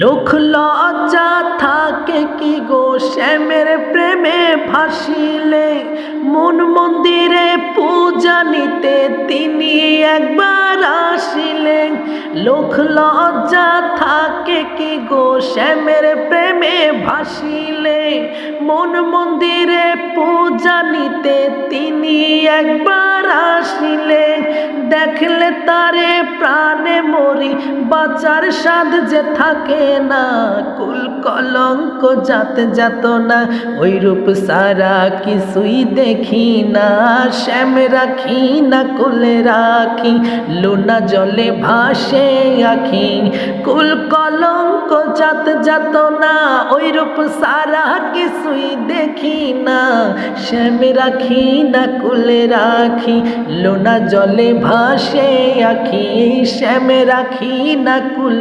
লোক লজ্জা থাকে কি গো শ্যামের প্রেমে ভাসিলে, মন মন্দিরে পূজা নিতে তিনি একবার আসিলেন। লোক লজ্জা থাকে কি গো শ্যামের প্রেমে ভাসিলে, মন মন্দিরে পূজা নিতে তিনি একবার আসিলেন। দেখলে তারে প্রাণে মরি, বাঁচার সাধ যে থাকে না, কুল কলঙ্ক যাত না, ওই রূপ সারা কিছুই দেখি না। শ্যাম রাখি না কুলে রাখি, লোনা জলে ভাসে আখি, কুল কলঙ্ক যাত না, ওই রূপ সারা কিছুই দেখি না। শ্যাম রাখি না কুলে রাখি, লোনা জলে ভাসে আখি, শ্যাম রাখি না কুলে।